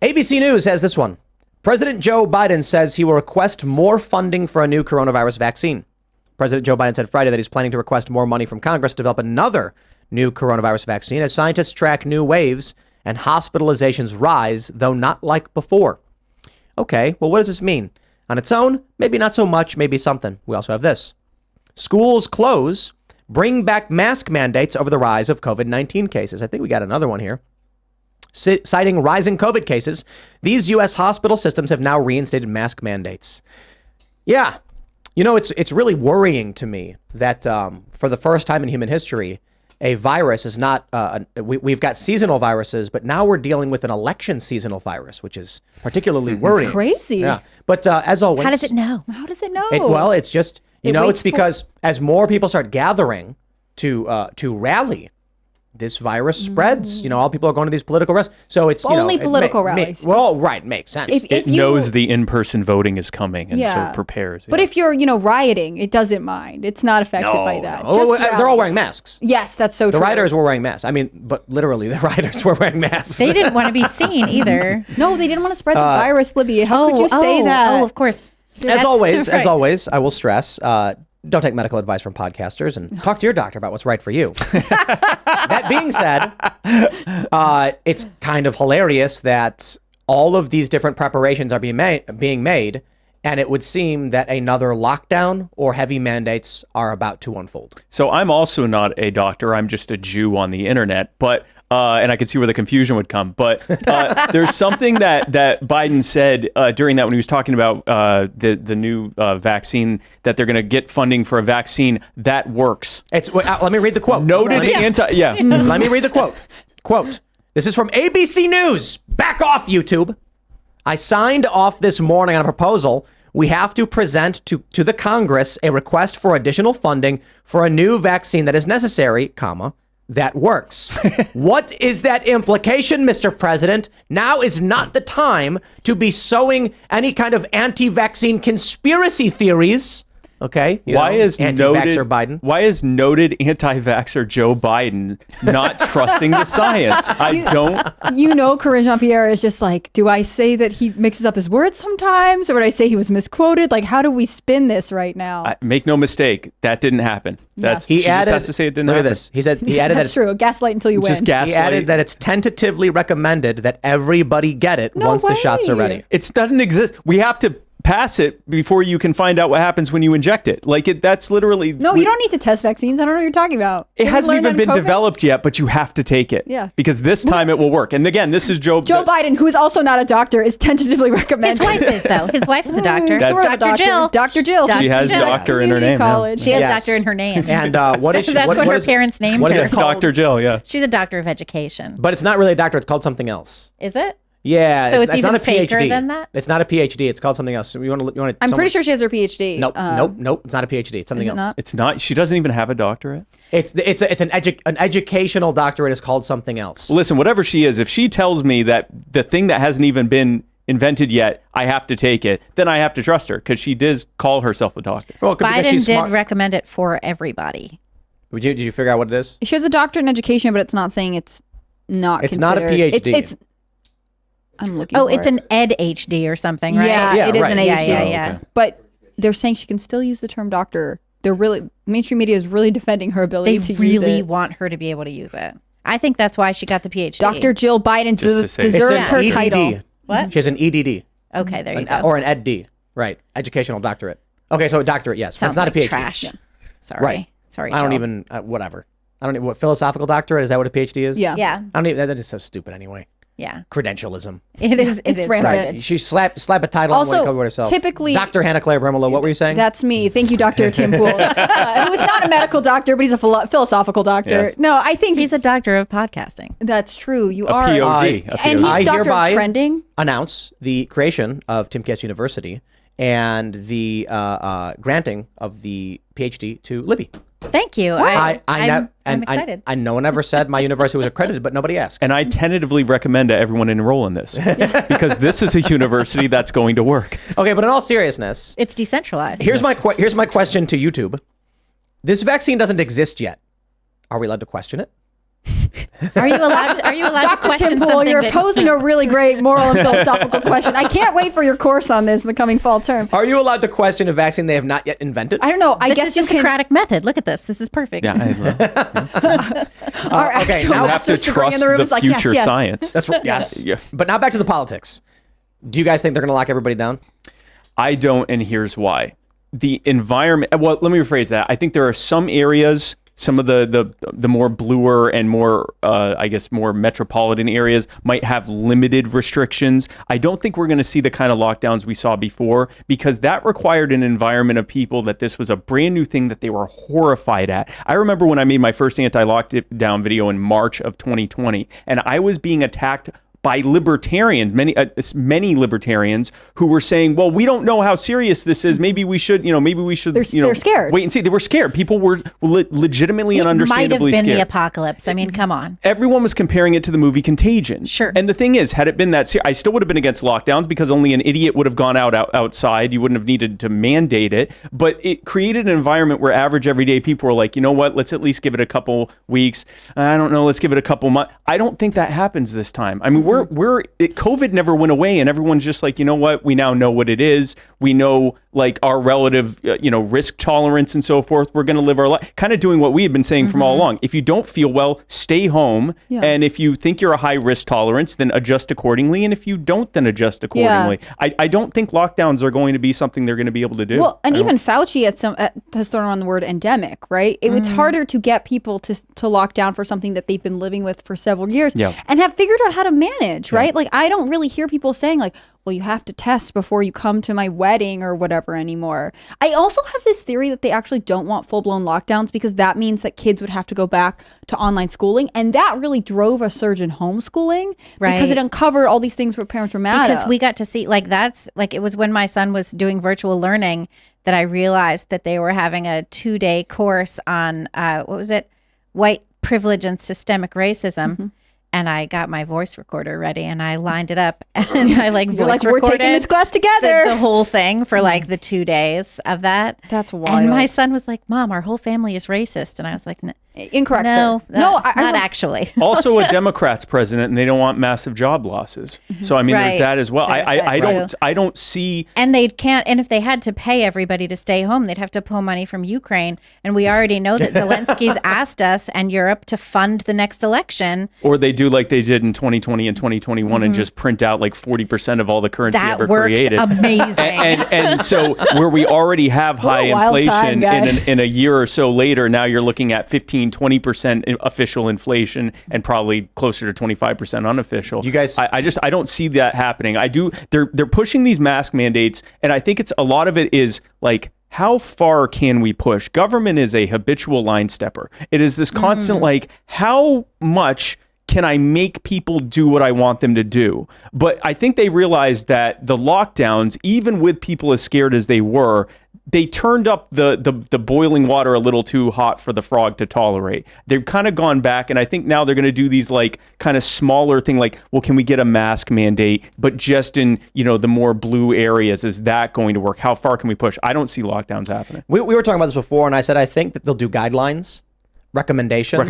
ABC News has this one. President Joe Biden says he will request more funding for a new coronavirus vaccine. President Joe Biden said Friday that he's planning to request more money from Congress to develop another new coronavirus vaccine as scientists track new waves and hospitalizations rise, though not like before. Okay, well, what does this mean? On its own, maybe not so much, maybe something. We also have this. Schools close, bring back mask mandates over the rise of COVID-19 cases. I think we got another one here. Citing rising COVID cases, these U.S. hospital systems have now reinstated mask mandates. Yeah, you know, it's really worrying to me that for the first time in human history, a virus is not, we've got seasonal viruses, but now we're dealing with an election seasonal virus, which is particularly worrying. It's crazy. Yeah. But as always. How does it know? Well, it's just, it's because as more people start gathering to rally, this virus spreads. All people are going to these political rallies. So it's only political rallies. Right. Makes sense. It knows the in-person voting is coming, and so it prepares. But if you're, rioting, it doesn't mind. It's not affected by that. No. They're all wearing masks. Yes, that's so true. The rioters were wearing masks. I mean, but literally, the rioters were wearing masks. They didn't want to be seen either. No, they didn't want to spread the virus, Libby. How could you say that? Oh, of course. As always, I will stress, don't take medical advice from podcasters and talk to your doctor about what's right for you. That being said, it's kind of hilarious that all of these different preparations are being made, and it would seem that another lockdown or heavy mandates are about to unfold. So I'm also not a doctor. I'm just a Jew on the internet, but and I could see where the confusion would come. But there's something that Biden said during that when he was talking about the new vaccine, that they're going to get funding for a vaccine that works. Let me read the quote. Noted Let me read the quote. Quote, this is from ABC News. Back off, YouTube. I signed off this morning on a proposal. We have to present to the Congress a request for additional funding for a new vaccine that is necessary, that works. What is that implication, Mr. President? Now is not the time to be sowing any kind of anti-vaccine conspiracy theories. Okay. Why is anti-vaxxer Biden? Why is noted anti-vaxxer Joe Biden not trusting the science? I don't. Corinne Jean-Pierre is just like, do I say that he mixes up his words sometimes, or would I say he was misquoted? Like, how do we spin this right now? Make no mistake, that didn't happen. She just has to say it didn't happen. Look at this. He added that's true. Gaslight until you win. Just gaslight. He added that it's tentatively recommended that everybody get it once the shots are ready. It doesn't exist. We have to pass it before you can find out what happens when you inject it. That's literally... No, you don't need to test vaccines. I don't know what you're talking about. It hasn't even been developed yet, but you have to take it. Yeah. Because this time it will work. And again, this is Joe Biden, who is also not a doctor, is tentatively recommended. His wife is, though. His wife is a doctor. Dr. Jill. Dr. Jill. She has doctor in her name. College. She has doctor in her name. And what is she? That's what her parents named her. What is it called? Dr. Jill, yeah. She's a doctor of education. But it's not really a doctor. It's called something else. Is it? Yeah, so it's not a faker PhD. Than that? It's not a PhD. It's called something else. You want to? I'm pretty sure she has her PhD. Nope. It's not a PhD. It's something else. Not? It's not. She doesn't even have a doctorate. It's an educational doctorate is called something else. Listen, whatever she is, if she tells me that the thing that hasn't even been invented yet, I have to take it, then I have to trust her because she does call herself a doctor. Well, Biden did recommend it for everybody. Did you figure out what it is? She has a doctorate in education, but it's not saying it's not. It's not a PhD. It's I'm looking. It's an EdHD or something, right? Yeah, it is an AHD. Yeah. Okay. But they're saying she can still use the term doctor. Mainstream media is really defending her ability to use it. They really want her to be able to use it. I think that's why she got the PhD. Dr. Jill Biden deserves her EDD. title. What? She has an EDD. Okay, there you go. Or an EdD. Right. Educational doctorate. Okay, so a doctorate, yes. Sounds it's not like a PhD. Trash. Yeah. Sorry. Right. Sorry, I don't Jill. even, whatever. I don't even, what, philosophical doctorate? Is that what a PhD is? Yeah. Yeah. I don't even, that is so stupid anyway. Yeah. Credentialism. It is. It's is rampant. garbage. She slap a title Also, on herself. typically- Dr. Hannah Claire Brimolo, what were you saying? That's me. Thank you, Dr. Tim Pool. Who is not a medical doctor, but he's a philosophical doctor. Yes. No, I think He's a doctor of podcasting. that's true. You A are. POD. And I he's doctor hereby of trending. announce the creation of Timcast University and the granting of the PhD to Libby. Thank you. I'm excited. I no one ever said my university was accredited, but nobody asked. And I tentatively recommend that everyone enroll in this because this is a university that's going to work. Okay, but in all seriousness, It's decentralized. here's my question to YouTube. This vaccine doesn't exist yet. Are we allowed to question it? Are you allowed? Are you allowed to Dr. question Tim Pool, something? you're that- posing a really great moral and philosophical question. I can't wait for your course on this in the coming fall term. Are you allowed to question a vaccine they have not yet invented? I don't know. I This guess is you the can. Socratic method. Look at this. This is perfect. Yeah, Our okay, actual now you have to master's degree in trust the room the is like, yes, future yes. science. That's right. Yes. Yeah. But now back to the politics. Do you guys think they're going to lock everybody down? I don't, and here's why. The environment. Well, let me rephrase that. I think there are some areas, some of the more bluer and more, I guess, more metropolitan areas might have limited restrictions. I don't think we're going to see the kind of lockdowns we saw before, because that required an environment of people that this was a brand new thing that they were horrified at. I remember when I made my first anti-lockdown video in March of 2020, and I was being attacked by libertarians, many libertarians who were saying, "Well, we don't know how serious this is. Maybe we should, They're scared. wait and see." They were scared. People were legitimately and It might have understandably been the scared. apocalypse. I mean, come on. Everyone was comparing it to the movie Contagion. Sure. And the thing is, had it been that serious, I still would have been against lockdowns, because only an idiot would have gone outside. You wouldn't have needed to mandate it. But it created an environment where average everyday people were like, you know what? Let's at least give it a couple weeks. I don't know. Let's give it a couple months. I don't think that happens this time. I mean, COVID never went away, and everyone's just like, you know what? We now know what it is. We know like our relative, risk tolerance and so forth. We're going to live our life, kind of doing what we had been saying from all along. If you don't feel well, stay home. Yeah. And if you think you're a high risk tolerance, then adjust accordingly. And if you don't, then adjust accordingly. I don't think lockdowns are going to be something they're going to be able to do. Well, and even Fauci has thrown around the word endemic, right? It's harder to get people to lock down for something that they've been living with for several years and have figured out how to manage, right? Like, I don't really hear people saying like, well, you have to test before you come to my wedding or whatever anymore. I also have this theory that they actually don't want full-blown lockdowns, because that means that kids would have to go back to online schooling. And that really drove a surge in homeschooling, because it uncovered all these things where parents were mad Because at. we got to see, it was when my son was doing virtual learning that I realized that they were having a 2-day course on, white privilege and systemic racism. And I got my voice recorder ready and I lined it up and I You're voice like, we're recorded taking this class together. the whole thing for the 2 days of that. That's And wild. my son was like, "Mom, our whole family is racist." And I was like, Incorrect, "No, sir. No, not actually." Also, a Democrat's president, and they don't want massive job losses. So I mean, there's Right. that as well. There's I that too. don't see. And they can't. And if they had to pay everybody to stay home, they'd have to pull money from Ukraine. And we already know that Zelensky's asked us and Europe to fund the next election. Or they do like they did in 2020 and 2021 and just print out like 40% of all the currency That ever worked created. amazing. And so where we already have high a wild time, inflation guys. in a year or so later, now you're looking at 15-20% official inflation and probably closer to 25% unofficial. You guys- I don't see that happening. They're pushing these mask mandates, and I think it's a lot of it is like, how far can we push? Government is a habitual line stepper. It is this constant like, how much can I make people do what I want them to do? But I think they realized that the lockdowns, even with people as scared as they were, they turned up the boiling water a little too hot for the frog to tolerate. They've kind of gone back, and I think now they're going to do these like kind of smaller thing, like, well, can we get a mask mandate, but just in the more blue areas? Is that going to work? How far can we push? I don't see lockdowns happening. We were talking about this before, and I said I think that they'll do guidelines, recommendations.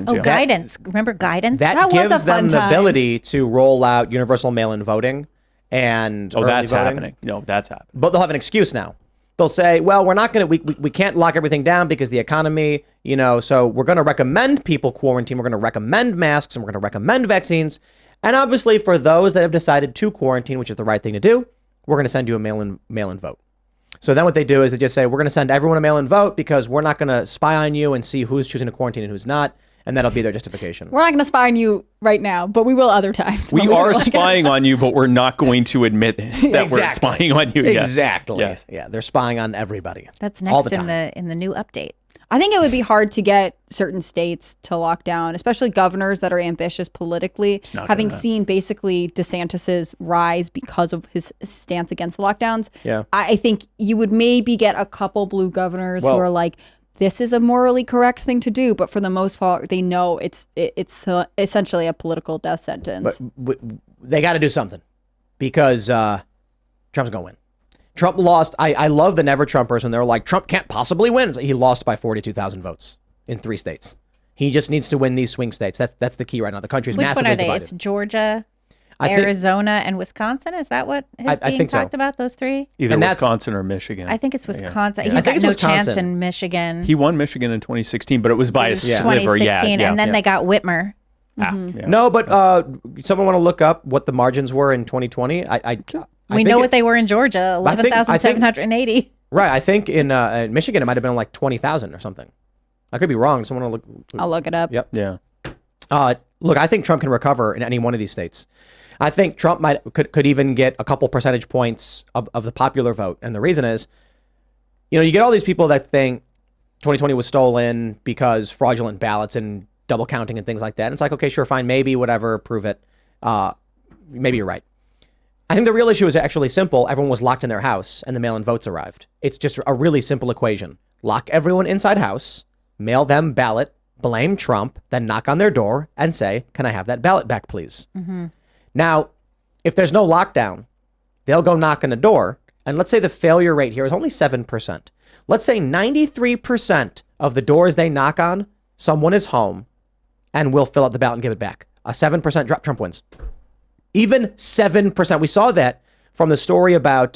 Oh, Yeah. guidance. Remember guidance? That That was a gives them fun the time. ability to roll out universal mail-in voting and Oh, early that's voting. happening. No, that's happening. But they'll have an excuse now. They'll say, well, we're not going to, we can't lock everything down because the economy, so we're going to recommend people quarantine. We're going to recommend masks and we're going to recommend vaccines. And obviously for those that have decided to quarantine, which is the right thing to do, we're going to send you a mail-in vote. So then what they do is they just say, we're going to send everyone a mail-in vote because we're not going to spy on you and see who's choosing to quarantine and who's not. And that'll be their justification. We're not going to spy on you right now, but we will other times. We when are don't like it. spying on you, but we're not going to admit that we're Exactly. spying on you. Yes. Exactly. Yes. Yeah, they're spying on everybody. That's all next the time. in the new update. I think it would be hard to get certain states to lock down, especially governors that are ambitious politically. not Having gonna- seen basically DeSantis's rise because of his stance against lockdowns, Yeah. I think you would maybe get a couple blue governors Well- who are like, this is a morally correct thing to do, but for the most part, they know it's essentially a political death sentence. But they got to do something because Trump's going to win. Trump lost. I love the never Trumpers when they're like, Trump can't possibly win. He lost by 42,000 votes in 3 states. He just needs to win these swing states. That's the key right now. The country's Which one massively are they? divided. It's Georgia, I think- Arizona, and Wisconsin. Is that what is I being think so. talked about? Those three? Either And that's- Wisconsin or Michigan. I think it's Wisconsin. Yeah. He's I think got it's no chance Wisconsin. in Michigan. He won Michigan in 2016, but it was by a sliver. 2016, and then they got Whitmer. No, but someone want to look up what the margins were in 2020? I We think know it- what they were in Georgia, I think- 11,780. Right. I think in Michigan it might have been like 20,000 or something. I could be wrong. Someone will look. I'll look it up. Yep. Yeah. Look, I think Trump can recover in any one of these states. I think Trump could even get a couple percentage points of the popular vote. And the reason is, you get all these people that think 2020 was stolen because fraudulent ballots and double counting and things like that. And it's like, okay, sure, fine, maybe, whatever, prove it. Maybe you're right. I think the real issue is actually simple. Everyone was locked in their house and the mail-in votes arrived. It's just a really simple equation. Lock everyone inside house, mail them ballot, blame Trump, then knock on their door and say, can I have that ballot back, please? Mm-hmm. Now, if there's no lockdown, they'll go knock on the door. And let's say the failure rate here is only 7%. Let's say 93% of the doors they knock on, someone is home and will fill out the ballot and give it back. A 7% drop, Trump wins. Even 7%. We saw that from the story about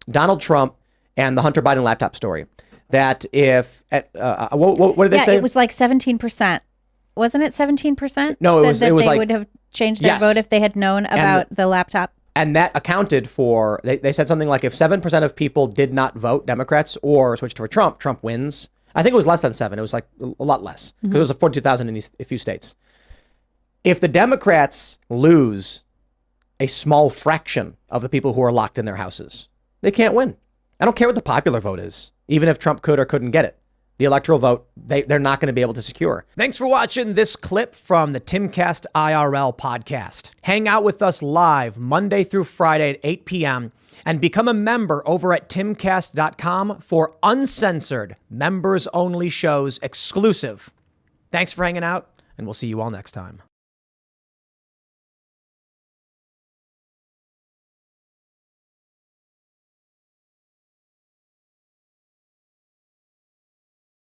Donald Trump and the Hunter Biden laptop story. That if, what did they say? It was like 17%. Wasn't it 17%? No, it Said was they like, would have changed their yes. vote if they had known about the laptop. And that accounted for, they said something like if 7% of people did not vote Democrats or switched for Trump, Trump wins. I think it was less than 7. It was like a lot less because it was 42,000 in a few states. If the Democrats lose a small fraction of the people who are locked in their houses, they can't win. I don't care what the popular vote is, even if Trump could or couldn't get it. The electoral vote, they're not going to be able to secure. Thanks for watching this clip from the Timcast IRL podcast. Hang out with us live Monday through Friday at 8 p.m. and become a member over at timcast.com for uncensored, members-only shows exclusive. Thanks for hanging out, and we'll see you all next time.